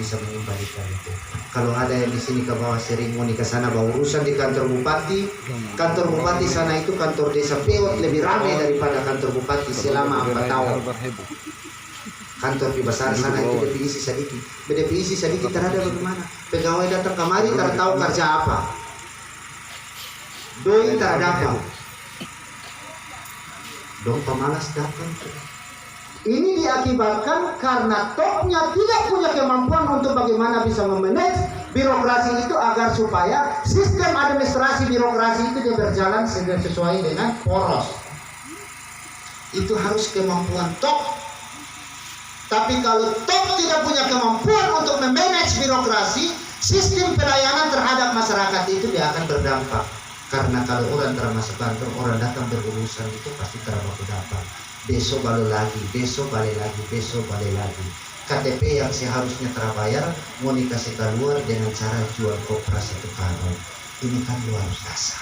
bisa mengembalikan itu. Kalau ada yang di sini ke bawah seremoni ke sana bawa urusan di kantor bupati. Kantor bupati sana itu kantor desa Peot lebih ramai daripada kantor bupati selama 4 tahun. Kantor di besar sana itu DPIC sedikit. DPIC sedikit terhadap bagaimana? Pegawai datang kemari tidak tahu kerja apa. Doi tak dapat. Dong pemalas datang. Ini diakibatkan karena topnya tidak punya kemampuan untuk bagaimana bisa memanage birokrasi itu agar supaya sistem administrasi birokrasi itu dia berjalan sesuai dengan poros. Itu harus kemampuan top. Tapi kalau top tidak punya kemampuan untuk memanage birokrasi, sistem pelayanan terhadap masyarakat itu dia akan berdampak. Karena kalau orang termasuk kantor, orang datang berurusan itu pasti terbaku dapat. Besok balik lagi, besok balik lagi, besok balik lagi. KTP yang seharusnya terbayar mau dikasih keluar dengan cara jual kopra 1 karung. Ini kan luar biasa.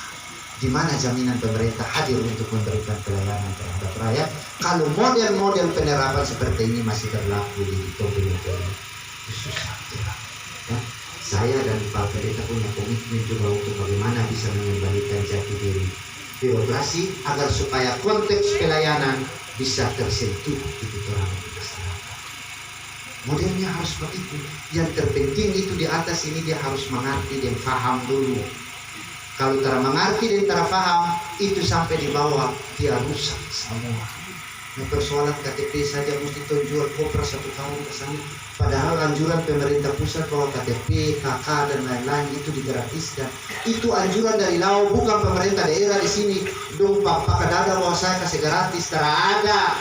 Di mana jaminan pemerintah hadir untuk memberikan pelayanan terhadap rakyat? Kalau model-model penerapan seperti ini masih berlaku di Tobi itu susah. Ya. Saya dan Pak Pendeta punya komitmen juga untuk bagaimana bisa mengembalikan jati diri birokrasi agar supaya konteks pelayanan bisa tersentuh di orang masyarakat. Modelnya harus begitu. Yang terpenting itu di atas ini dia harus mengerti dan paham dulu. Kalau tidak mengerti dan tidak paham, itu sampai di bawah dia rusak semua. Nah, persoalan KTP saja mesti jual kopra 1 tahun ke sana. Padahal anjuran pemerintah pusat bahwa KTP, KK dan lain-lain itu digratiskan. Itu anjuran dari Lau, bukan pemerintah daerah di sini. Dong pakai dada bahwa saya kasih gratis, tidak ada.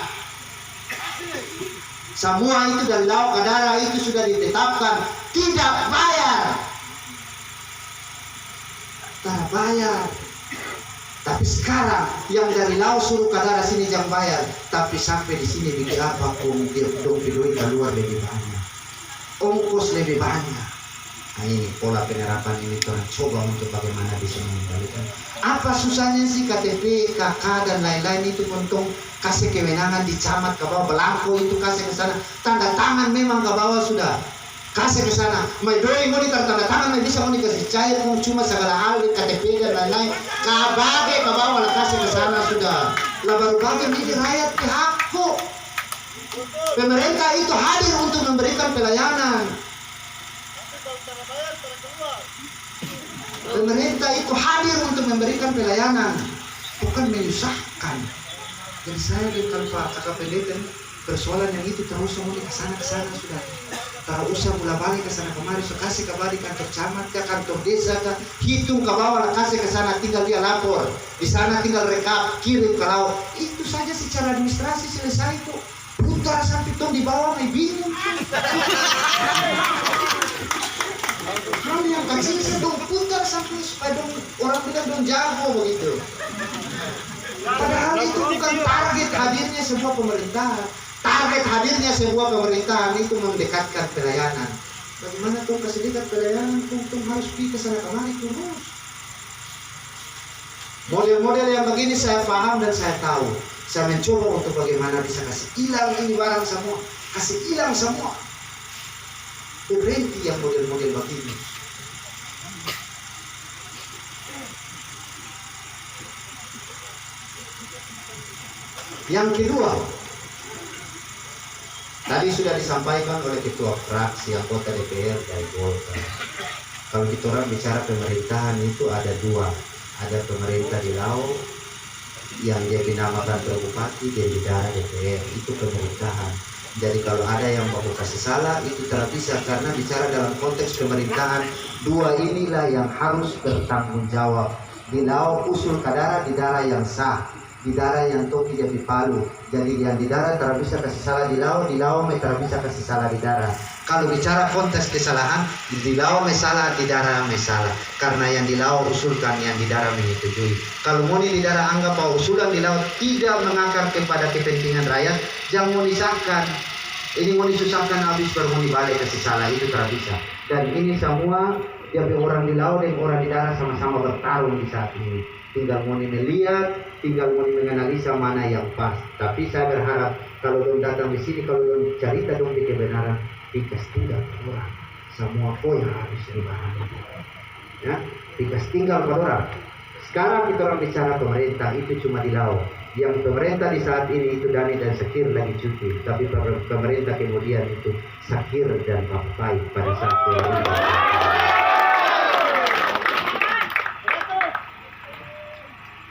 Semua itu dari Lau ke daerah itu sudah ditetapkan tidak bayar. Tidak bayar. Tapi sekarang yang dari Lau suruh ke daerah sini jangan bayar. Tapi sampai di sini bikin apa pun dong duit keluar lebih banyak. Ongkos lebih banyak. Nah, ini pola penerapan ini orang coba untuk bagaimana bisa mengembalikan. Apa susahnya sih KTP, KK dan lain-lain itu untung kasih kewenangan di camat ke bawah, belangko itu kasih ke sana. Tanda tangan memang ke bawah sudah. Kasih ke sana. Mai doi mau tanda tangan bisa mau dikasih cair mau cuma segala hal di KTP dan lain-lain. Kabage ke bawah lah kasih ke sana sudah. Lah baru bagi ini rakyat ke hakku. Pemerintah itu hadir untuk memberikan pelayanan. Pemerintah itu hadir untuk memberikan pelayanan, bukan menyusahkan. Jadi saya dengan Pak KKPD persoalan yang itu terus mau ke sana sudah. Tak usah mula balik ke sana kemari, so kasih kembali kantor camat ke kantor desa ke, hitung ke bawah lah kasih ke sana, tinggal dia lapor. Di sana tinggal rekap, kirim ke laut. Itu saja secara administrasi selesai kok. Putar sampai tong di bawah mai bingung. Hal yang kecil dong putar sampai supaya dong orang bilang dong jago begitu. Padahal itu bukan target hadirnya sebuah pemerintahan. Target hadirnya sebuah pemerintahan itu mendekatkan pelayanan. Bagaimana tuh kasih dekat pelayanan? Tuh harus pergi ke sana kemari terus. Model-model yang begini saya paham dan saya tahu. Saya mencoba untuk bagaimana bisa kasih hilang ini barang semua, kasih hilang semua. Berhenti yang model-model begini. Yang kedua, tadi sudah disampaikan oleh ketua fraksi anggota DPR dari Golkar. Kalau kita orang bicara pemerintahan itu ada dua, ada pemerintah di Lau yang dia dinamakan bupati dan di daerah DPR itu pemerintahan. Jadi kalau ada yang mau kasih salah itu tidak bisa karena bicara dalam konteks pemerintahan dua inilah yang harus bertanggung jawab. Di Lau usul kadara di daerah yang sah, di daerah yang toki dia dipalu. Jadi yang di daerah tidak bisa kasih salah di Lau tidak bisa kasih salah di daerah. Kalau bicara konteks kesalahan di Lau salah, di daerah salah. Karena yang di Lau usulkan, yang di daerah menyetujui. Kalau mau di daerah anggap bahwa usulan di Lau tidak mengakar kepada kepentingan rakyat, jangan mau disahkan. Ini mau disusahkan habis baru mau dibalik kasih salah, itu tidak bisa. Dan ini semua jadi orang di Lau dan orang di daerah sama-sama bertarung di saat ini. Tinggal mau melihat, tinggal mau menganalisa mana yang pas. Tapi saya berharap kalau dong datang di sini, kalau dong cerita dong di kebenaran, dikas tidak orang. semua poin harus dipahami. Ya, tidak tinggal pada orang. Sekarang kita orang bicara pemerintah itu cuma di laut. Yang pemerintah di saat ini itu Dani dan Sakir lagi cuti, tapi pemerintah kemudian itu Sakir dan Papai pada saat pemerintah.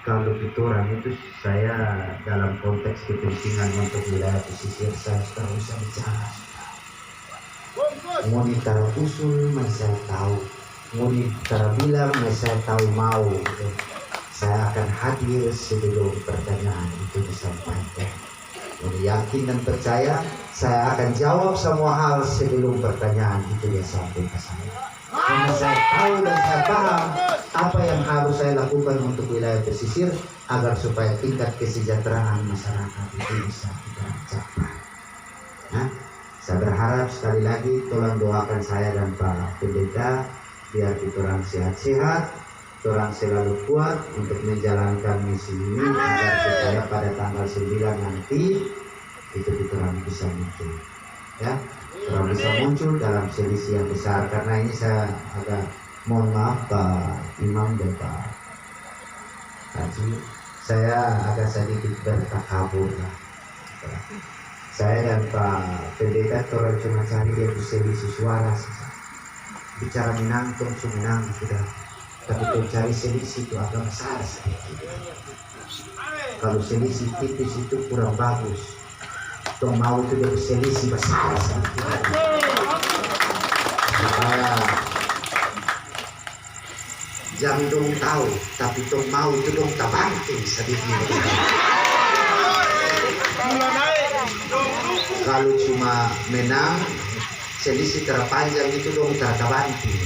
Kalau kita orang itu saya dalam konteks kepentingan untuk wilayah pesisir saya sekarang bisa bicara. Mau ditara usul, saya tahu. Mau ditara bilang, saya tahu mau. Gitu. Saya akan hadir sebelum pertanyaan itu disampaikan. Mau yakin dan percaya, saya akan jawab semua hal sebelum pertanyaan itu disampaikan ke saya. Karena saya tahu dan saya paham apa yang harus saya lakukan untuk wilayah pesisir agar supaya tingkat kesejahteraan masyarakat itu bisa kita capai. Nah, saya berharap sekali lagi tolong doakan saya dan Pak Pendeta biar kita orang sehat-sehat, kita orang selalu kuat untuk menjalankan misi ini agar supaya pada tanggal 9 nanti itu kita orang bisa muncul. Ya, orang bisa muncul dalam selisih yang besar. Karena ini saya agak mohon maaf Pak Imam dan Pak Haji, saya agak sedikit bertakabur lah. Saya dan Pak Pendeta orang cuma cari dia selisih suara saja. Bicara menang, tong menang sudah. Tapi tong cari selisih itu agak besar sedikit. Kalau selisih tipis itu kurang bagus. Tong mau itu dia selisih besar sedikit. Supaya jangan dong tahu, tapi tong mau itu dong tabanting sedikit. Kalau cuma menang selisih terpanjang itu dong terbanting.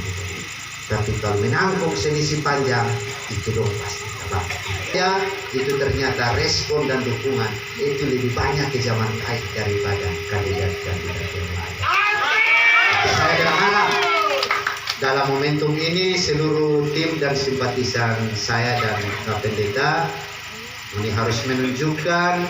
Tapi kalau menang kok selisih panjang itu dong pasti terbanting. Ya itu ternyata respon dan dukungan itu lebih banyak ke zaman baik daripada kandidat-kandidat yang lain. Saya berharap dalam momentum ini seluruh tim dan simpatisan saya dan Pak Pendeta ini harus menunjukkan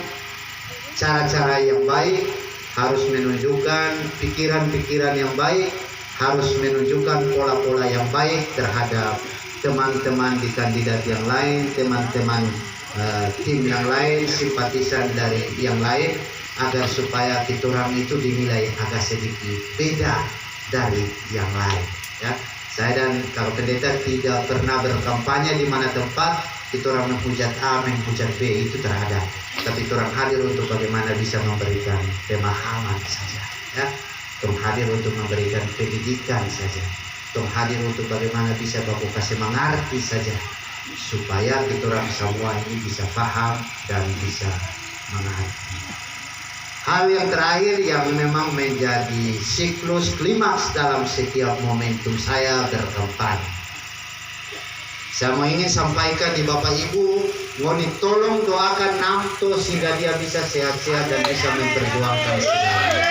cara-cara yang baik, harus menunjukkan pikiran-pikiran yang baik, harus menunjukkan pola-pola yang baik terhadap teman-teman di kandidat yang lain, teman-teman tim yang lain, simpatisan dari yang lain, agar supaya kita orang itu dinilai agak sedikit beda dari yang lain. Ya, saya dan Kak Pendeta tidak pernah berkampanye di mana tempat kita orang menghujat A, menghujat B itu terhadap. Tapi kita orang hadir untuk bagaimana bisa memberikan pemahaman saja. Ya, kita hadir untuk memberikan pendidikan saja. Kita hadir untuk bagaimana bisa baku kasih mengerti saja. Supaya kita orang semua ini bisa paham dan bisa mengerti. Hal yang terakhir yang memang menjadi siklus klimaks dalam setiap momentum saya berkampanye. Saya mau ingin sampaikan di Bapak Ibu, mohon tolong doakan Namto sehingga dia bisa sehat-sehat dan bisa memperjuangkan segalanya.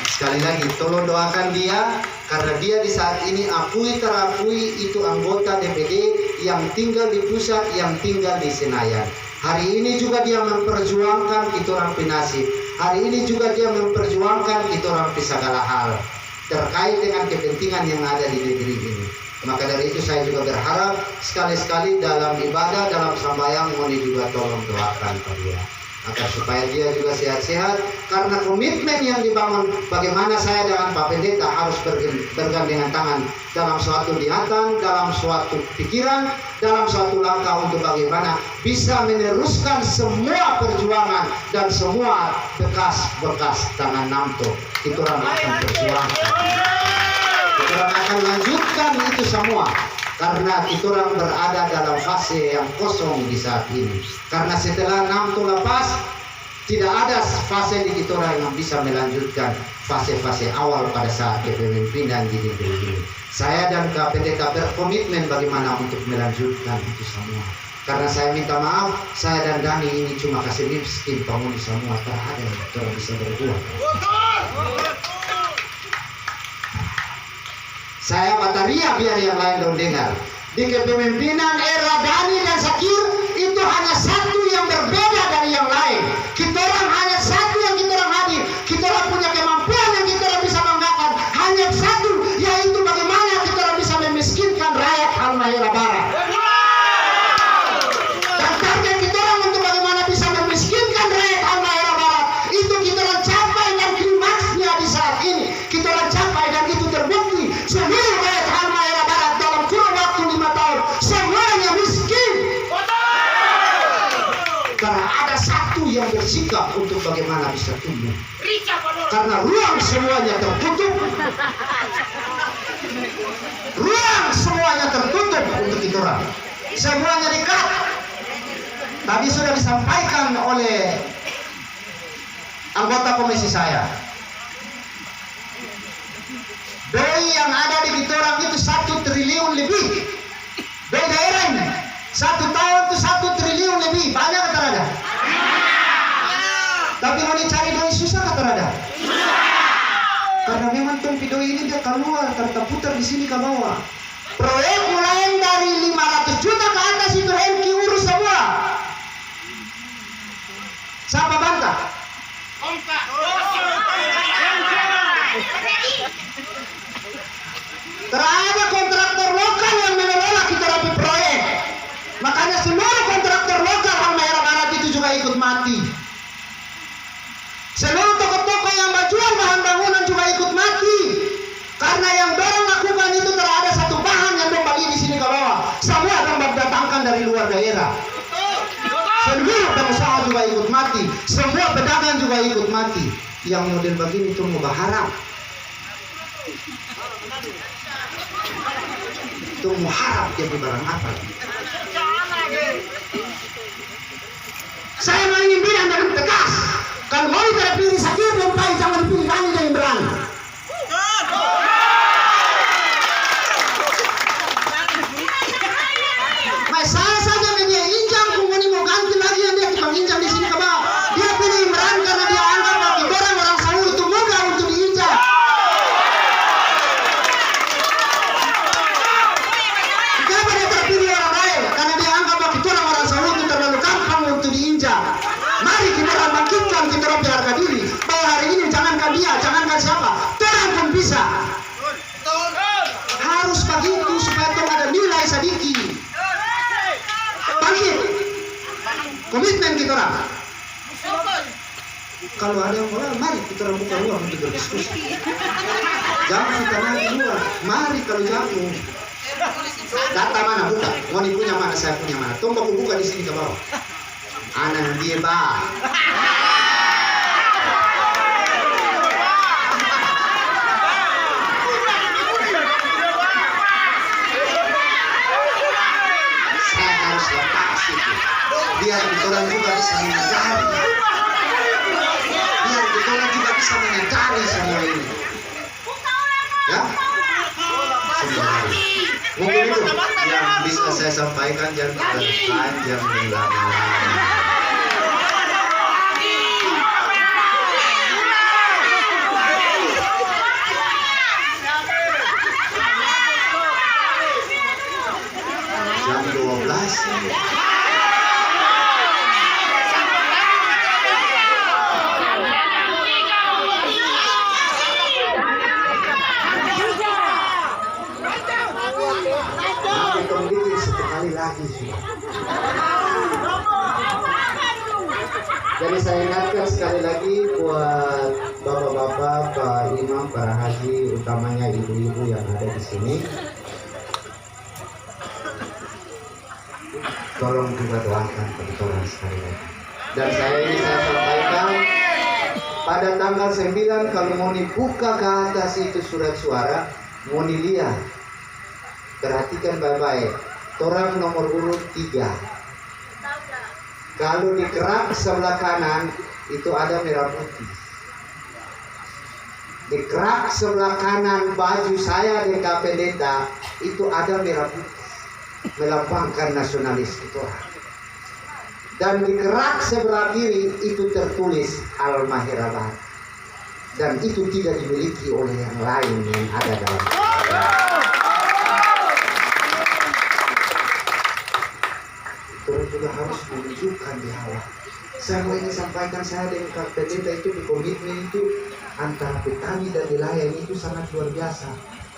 Sekali lagi, tolong doakan dia karena dia di saat ini terakui itu anggota DPD yang tinggal di pusat, yang tinggal di Senayan. Hari ini juga dia memperjuangkan kita orang Pinasih. Hari ini juga dia memperjuangkan kita orang segala hal terkait dengan kepentingan yang ada di negeri ini. Maka dari itu saya juga berharap sekali-sekali dalam ibadah, dalam sembahyang, mohon juga tolong doakan ke dia agar supaya dia juga sehat-sehat, karena komitmen yang dibangun bagaimana saya dengan Pak Pendeta harus bergandengan tangan dalam suatu niatan, dalam suatu pikiran, dalam suatu langkah untuk bagaimana bisa meneruskan semua perjuangan dan semua bekas-bekas tangan Namto. Kita orang akan berjuangkan, kita orang akan lanjutkan itu semua. Karena kita orang berada dalam fase yang kosong di saat ini. Karena setelah Namto lepas, tidak ada fase di kita orang yang bisa melanjutkan fase-fase awal pada saat kepemimpinan di negeri ini. Saya dan Kak Pendeta berkomitmen bagaimana untuk melanjutkan itu semua. Karena saya minta maaf, saya dan Dani ini cuma kasih miskin penghuni semua, tak ada yang kita bisa berbuat. Saya bataria biar yang lain dong dengar. Di kepemimpinan era Dani dan Sakir itu hanya satu yang berbeda dari yang lain. Kita orang hanya satu yang kita orang hadir. Kita orang punya kemampuan yang kita orang bisa banggakan. Hanya satu bersikap untuk bagaimana bisa tumbuh. Karena ruang semuanya tertutup. Ruang semuanya tertutup untuk kita orang. Semuanya dikat. Tadi sudah disampaikan oleh anggota komisi saya. BI yang ada di kita orang itu 1 triliun lebih. BI daerah ini 1 tahun itu 1 triliun lebih. Banyak atau ada? Tapi mau dicari doi susah atau ada? Karena memang tumpi doi ini dia keluar, terputar di sini ke bawah. Proyek mulai dari 500 juta ke atas itu MQ urus semua. Siapa bantah? Terada kontraktor lokal yang mengelola kita rapi proyek. Makanya seluruh kontraktor lokal Halmahera Barat itu juga ikut mati. Seluruh toko-toko yang berjual bahan bangunan juga ikut mati. Karena yang dorong lakukan itu terada satu bahan yang kembali di sini ke bawah. Semua akan berdatangkan dari luar daerah. Seluruh pengusaha juga ikut mati. Semua pedagang juga ikut mati. Yang model begini itu mau berharap. Itu mau harap jadi barang apa? Saya mau ingin bilang dengan tegas. Kalau mau terpilih sakit dan baik, jangan pilih kami dengan berani. Saya saja media injam, kemudian mau ganti lagi yang dia tukang injam di sini ke bawah. Dia pilih Imran karena dia anggap bagi orang Saul itu mudah untuk diinjam. Kenapa dia terpilih orang lain? Karena dia anggap bagi orang Saul itu terlalu gampang untuk diinjam. Mari kita bangkitkan kita orang harga diri. Bahwa hari ini jangankan dia, jangankan siapa, orang pun bisa. Harus begitu supaya ada nilai sedikit. Bangkit. Komitmen kita orang. Kalau ada yang mulai, mari kita orang buka ruang untuk berdiskusi. Jangan kita nanti luar. Mari kalau jago. Data mana buka? Mau punya mana? Saya punya mana? Tunggu aku buka di sini ke bawah. Anak dia bah. Saya harus lepas itu. Biar orang juga bisa menyadari. Biar orang juga bisa menyadari semua ini. Ya? Mungkin itu yang bisa saya sampaikan. Jangan panjang dan lama-lama. Jam 12. Sekali lagi sudah. Jadi saya ingatkan sekali lagi buat bapak-bapak, Pak Imam, para haji, utamanya ibu-ibu yang ada di sini. Tolong juga doakan kepada orang sekali lagi. Dan saya sampaikan pada tanggal 9 kalau mau dibuka ke atas itu surat suara, mau dilihat. Perhatikan baik-baik. Orang nomor urut 3. Kalau di kerak sebelah kanan itu ada merah putih. Di kerak sebelah kanan baju saya di Kapendeta itu ada merah putih, melambangkan nasionalis itu. Dan di kerak sebelah kiri itu tertulis Halmahera Barat. Dan itu tidak dimiliki oleh yang lain yang ada dalam. Terus juga harus menunjukkan di awal. Saya mau ini sampaikan, saya dengan Kapendeta itu di komitmen itu antara petani dan nelayan itu sangat luar biasa.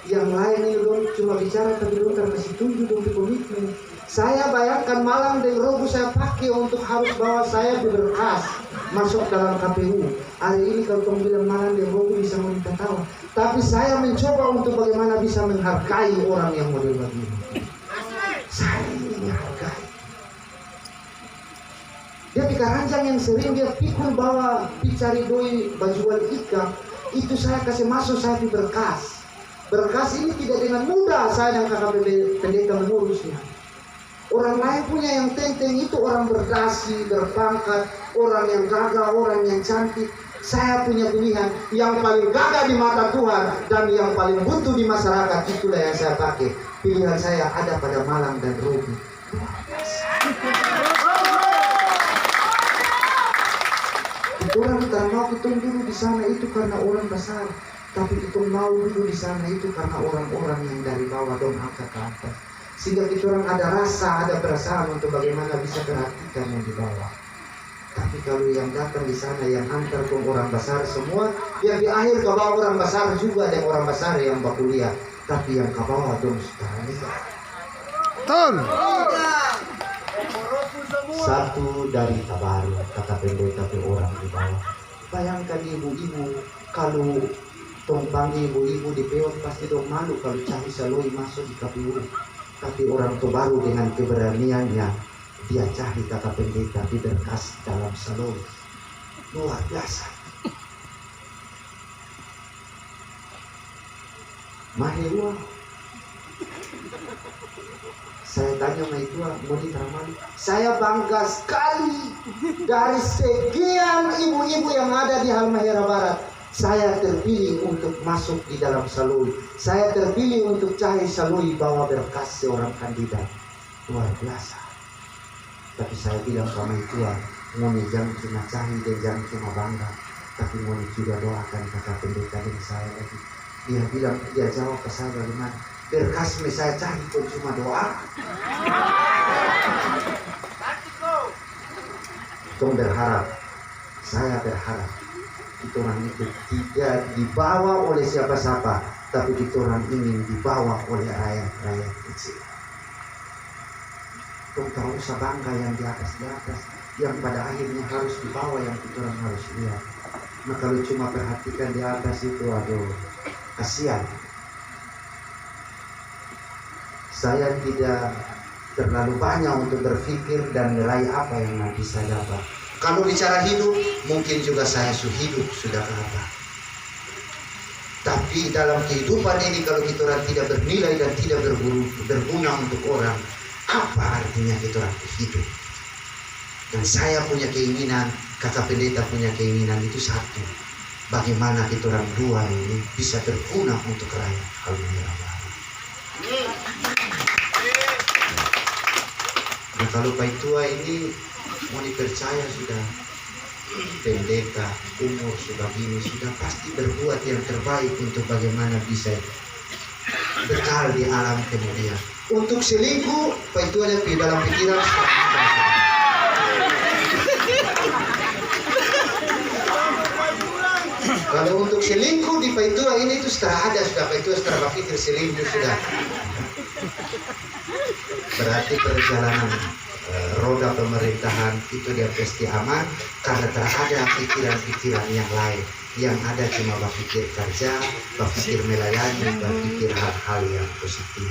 Yang lain ini belum cuma bicara tapi belum terkasih tunjuk di komitmen. Saya bayangkan malam dan Rabu saya pakai untuk harus bawa saya berkas masuk dalam KPU. Hari ini kalau kamu bilang malam dan Rabu bisa minta tahu. Tapi saya mencoba untuk bagaimana bisa menghargai orang yang model begini. Saya ingin menghargai. Dia Keranjang yang sering dia pikul bawa cari doi bajuan ikan, itu saya kasih masuk saya di berkas. Berkas ini tidak dengan mudah saya dan kakak pendeta mengurusnya. Orang lain punya yang tenteng itu orang berdasi, berpangkat, orang yang gagah, orang yang cantik. Saya punya pilihan yang paling gagah di mata Tuhan dan yang paling buntu di masyarakat, itulah yang saya pakai. Pilihan saya ada pada Malang dan Robi. Orang tak mau kita dulu di sana itu karena orang besar, tapi kita mau dulu di sana itu karena orang-orang yang dari bawah dong angkat ke atas. Sehingga kita orang ada rasa, ada perasaan untuk bagaimana bisa perhatikan yang di bawah. Tapi kalau yang datang di sana yang antar ke orang besar semua, yang di akhir ke bawah orang besar juga ada orang besar yang bakuliah, tapi yang ke bawah dong sekarang ini. Betul. Satu dari Tabaru, kata pendeta ke orang di bawah. Bayangkan ibu-ibu, kalau tong panggil ibu-ibu di peon pasti dong malu kalau cari saloi masuk di KPU. Tapi orang Tabaru dengan keberaniannya, dia cari kata pendeta di berkas dalam saloi. Luar biasa. Mahirwa. Saya tanya sama itu, mau diteramali. Saya bangga sekali dari sekian ibu-ibu yang ada di Halmahera Barat. Saya terpilih untuk masuk di dalam saloi. Saya terpilih untuk cari saloi bawa berkas seorang kandidat. Luar biasa. Tapi saya bilang sama itu, mau jangan cuma cari dan jangan cuma bangga, tapi mau juga doakan kata pendeta dari saya lagi. Dia bilang, dia jawab ke saya bagaimana? Berkas saya cari pun cuma doa. Tong berharap, saya berharap kita orang itu tidak dibawa oleh siapa-siapa, tapi kita orang ingin dibawa oleh rakyat-rakyat kecil. Tong tak usah bangga yang di atas, yang pada akhirnya harus dibawa, yang kita orang harus lihat. Nah kalau cuma perhatikan di atas itu, aduh, kasihan. Saya tidak terlalu banyak untuk berpikir dan meraih apa yang nanti saya dapat. Kalau bicara hidup, mungkin juga saya hidup sudah berapa. Tapi dalam kehidupan ini kalau kita orang tidak bernilai dan tidak berguna untuk orang, apa artinya kita orang hidup? Dan saya punya keinginan, kata pendeta punya keinginan itu satu. Bagaimana kita orang dua ini bisa berguna untuk rakyat Halmahera Barat. Nah kalau Pak Tua ini mau dipercaya sudah pendeta, umur sudah gini, sudah pasti berbuat yang terbaik untuk bagaimana bisa bekal di alam kemudian. Untuk selingkuh, Pak Tua lebih dalam pikiran. Kalau untuk selingkuh di Pak Tua ini itu sudah ada, sudah Pak Tua sudah berpikir selingkuh sudah. Berarti perjalanan roda pemerintahan itu dia pasti aman karena tak ada pikiran-pikiran yang lain. Yang ada cuma berpikir kerja, berpikir melayani, berpikir hal-hal yang positif.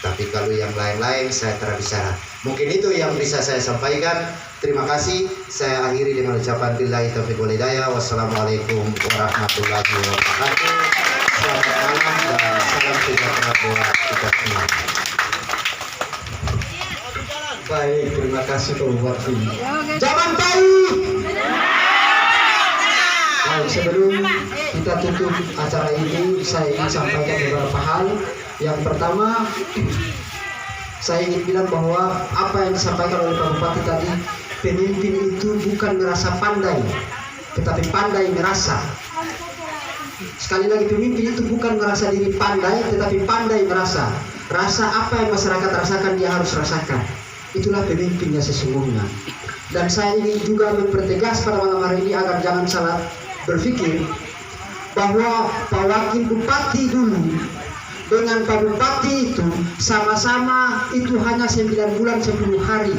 Tapi kalau yang lain-lain saya tidak bicara. Mungkin itu yang bisa saya sampaikan. Terima kasih. Saya akhiri dengan ucapan billahi taufiq wal hidayah. Wassalamualaikum warahmatullahi wabarakatuh. Selamat malam dan salam sejahtera buat kita semua. Baik, terima kasih Pak Bupati. Jangan tahu. Baik, sebelum kita tutup acara ini, saya ingin sampaikan beberapa hal. Yang pertama, saya ingin bilang bahwa apa yang disampaikan oleh Pak Bupati tadi, pemimpin itu bukan merasa pandai, tetapi pandai merasa. Sekali lagi, pemimpin itu bukan merasa diri pandai, tetapi pandai merasa. Rasa apa yang masyarakat rasakan, dia harus rasakan. Itulah pemimpinnya sesungguhnya. Dan saya ingin juga mempertegas pada malam hari ini agar jangan salah berpikir bahwa Pak Wakil Bupati dulu dengan Pak Bupati itu sama-sama itu hanya 9 bulan 10 hari.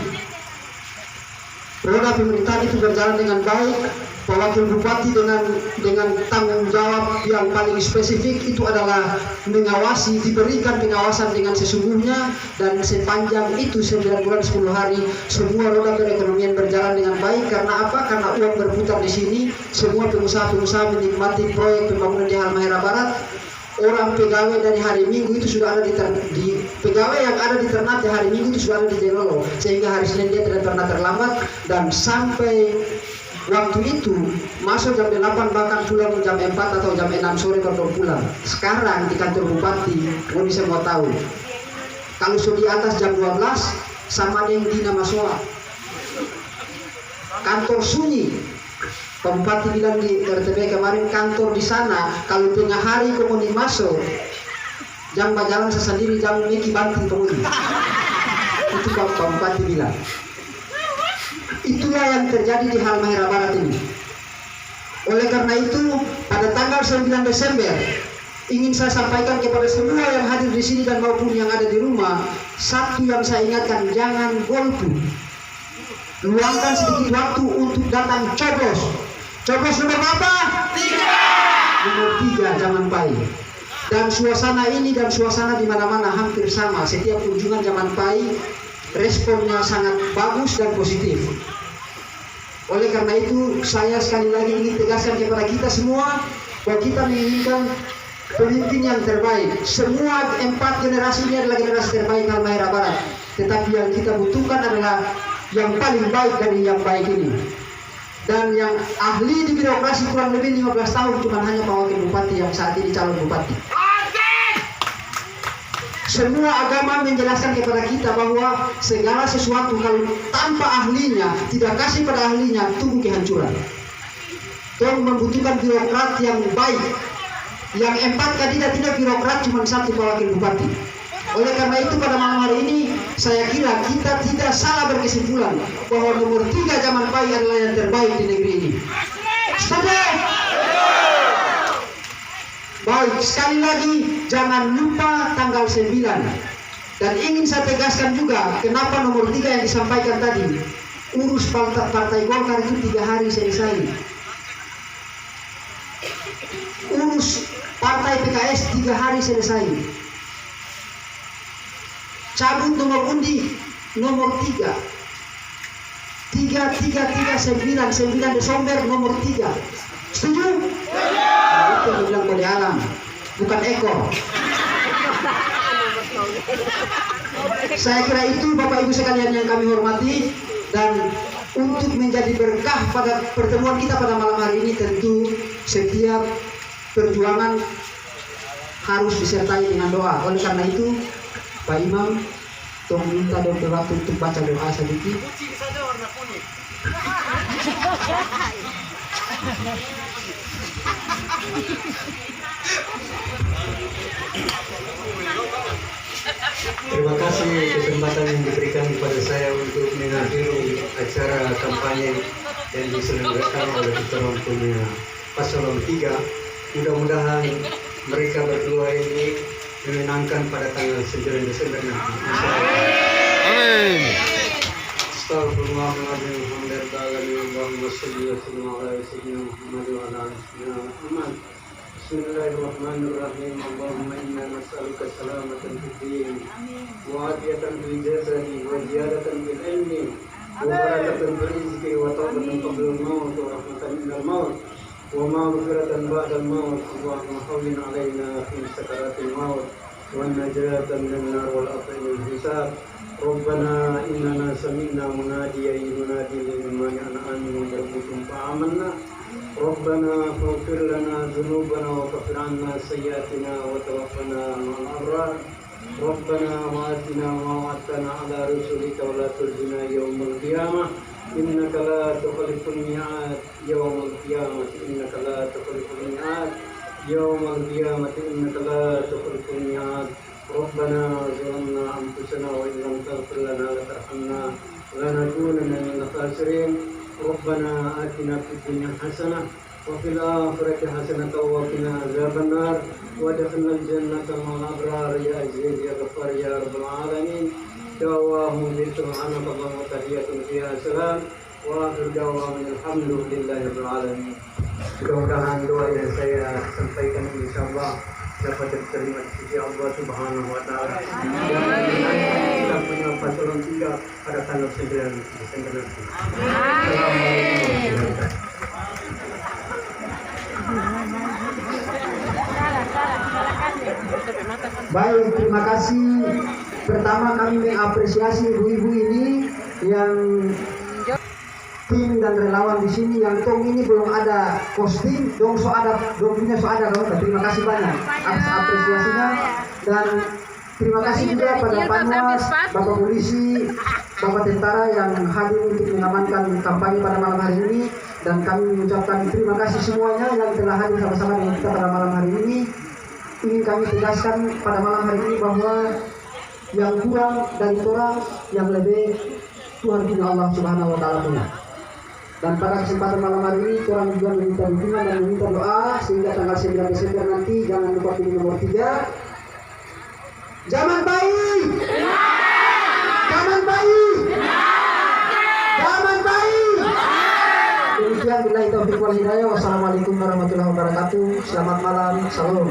Roda pemerintahan itu berjalan dengan baik Pak Wakil Bupati dengan tanggung jawab yang paling spesifik itu adalah mengawasi, diberikan pengawasan dengan sesungguhnya, dan sepanjang itu 9 bulan 10 hari semua roda perekonomian berjalan dengan baik. Karena apa? Karena uang berputar di sini, semua pengusaha-pengusaha menikmati proyek pembangunan di Halmahera Barat. Orang pegawai dari hari Minggu itu sudah ada di pegawai yang ada di Ternate hari Minggu itu sudah ada di Jenolo, sehingga hari Senin dia tidak pernah terlambat, dan sampai waktu itu masuk jam 8 bahkan pulang jam 4 atau jam 6 sore baru pulang. Sekarang di kantor bupati, kami semua tahu, kalau sudah di atas jam 12 sama dengan Dina Masoa, kantor sunyi. Pak Bupati bilang di RTB kemarin, kantor di sana kalau tengah hari komuni masuk, jam berjalan sendiri, jam Miki banting komuni. Itu Pak Bupati bilang. Itulah yang terjadi di Halmahera Barat ini. Oleh karena itu, pada tanggal 9 Desember, ingin saya sampaikan kepada semua yang hadir di sini dan maupun yang ada di rumah, satu yang saya ingatkan, jangan golput. Luangkan sedikit waktu untuk datang coblos. Coblos nomor berapa? 3. Nomor 3, jangan pai. Dan suasana ini dan suasana di mana-mana hampir sama. Setiap kunjungan Jaman Pai, responnya sangat bagus dan positif. Oleh karena itu, saya sekali lagi ingin tegaskan kepada kita semua bahwa kita menginginkan pemimpin yang terbaik. Semua 4 generasi ini adalah generasi terbaik Halmahera Barat. Tetapi yang kita butuhkan adalah yang paling baik dari yang baik ini. Dan yang ahli di birokrasi kurang lebih 15 tahun cuma hanya Pak Wakil Bupati yang saat ini calon bupati. Semua agama menjelaskan kepada kita bahwa segala sesuatu kalau tanpa ahlinya, tidak kasih pada ahlinya, tunggu kehancuran. Tolong membutuhkan birokrat yang baik. Yang 4 kandidat tidak birokrat, cuma 1 Pak Wakil Bupati. Oleh karena itu pada malam hari ini saya kira kita tidak salah berkesimpulan bahwa nomor 3 Jaman Pai adalah yang terbaik di negeri ini. Setuju? Baik, sekali lagi jangan lupa tanggal 9. Dan ingin saya tegaskan juga kenapa nomor 3 yang disampaikan tadi, urus partai Golkar itu 3 hari selesai. Urus partai PKS 3 hari selesai. Cabut nomor undi nomor 3. 9 Desember nomor 3. Setuju? Nah, itu bilang kode alam, bukan ekor. Saya kira itu Bapak Ibu sekalian yang kami hormati, dan untuk menjadi berkah pada pertemuan kita pada malam hari ini, tentu setiap perjuangan harus disertai dengan doa. Oleh karena itu Pak Imam, tolong minta dong waktu untuk baca doa sedikit. Terima kasih kesempatan yang diberikan kepada saya untuk menghadiri acara kampanye yang diselenggarakan oleh Ketua punya Paslon 3. Mudah-mudahan mereka berdua ini memenangkan pada tanggal 9 Desember nanti. Amin. Astagfirullahaladzim. Allahumma sholli wa sallim ala sayyidina Muhammad wa ala alihi Muhammad. Bismillahirrahmanirrahim. Allahumma inna nas'aluka salamatan fid din wa afiyatan fil jasadi wa ziyadatan fil ilmi wa barakatan fil rizqi wa tawbatan qabla al-maut wa rahmatan minal maut wa maghfiratan ba'da al-maut. Allahumma hawwin 'alaina fi sakaratil maut wa najatan minan nar wal afwi wal hisab. Rabbana innana sami'na munadiyan yunadi lil imani an aminu birabbikum fa'amanna. Rabbana faghfir lana dhunubana wa kaffir 'anna sayyi'atina wa tawaffana ma'al abrar. Rabbana wa atina ma wa'adtana 'ala rusulika wa la tukhzina yawmal qiyamah. Innaka la tukhliful mi'ad yawmal qiyamah. Innaka la tukhliful mi'ad yawmal qiyamah. Innaka la tukhliful mi'ad. Rabbana zalamna anfusana wa illam taghfir lana wa tarhamna lanakunanna minal khasirin. Rabbana atina fid dunya hasanah wa fil akhirati hasanah wa qina adzabannar wa adkhilnal jannata ma'al abrar ya aziz ya ghaffar ya rabbal alamin. Da'wahum bi subhanaka wa tahiyyatun fiha salam Wa akhir da'wana alhamdulillahirabbil alamin. Mudah-mudahan doa yang saya sampaikan ini insyaallah dapat diterima di sisi Allah Subhanahu wa taala. Kita punya patron tiga pada tanggal 9 Desember nanti. Assalamualaikum. Baik, terima kasih. Pertama kami mengapresiasi ibu-ibu ini yang tim dan relawan di sini yang tong ini belum ada kostum, dong punya so ada dong. Terima kasih banyak atas apresiasinya dan terima kasih juga pada Panwas, Bapak Polisi, Bapak Tentara yang hadir untuk mengamankan kampanye pada malam hari ini dan kami mengucapkan terima kasih semuanya yang telah hadir sama-sama dengan kita pada malam hari ini. Ingin kami tegaskan pada malam hari ini bahwa yang kurang dari orang yang lebih Tuhan punya Allah Subhanahu wa taala punya. Dan pada kesempatan malam hari ini orang juga meminta dukungan dan meminta doa sehingga tanggal 9 Desember nanti jangan lupa pilih nomor 3. Zaman baik. Zaman baik. Zaman baik. Demikian billahi taufiq wal hidayah. Wassalamualaikum warahmatullahi wabarakatuh. Selamat malam. Salam.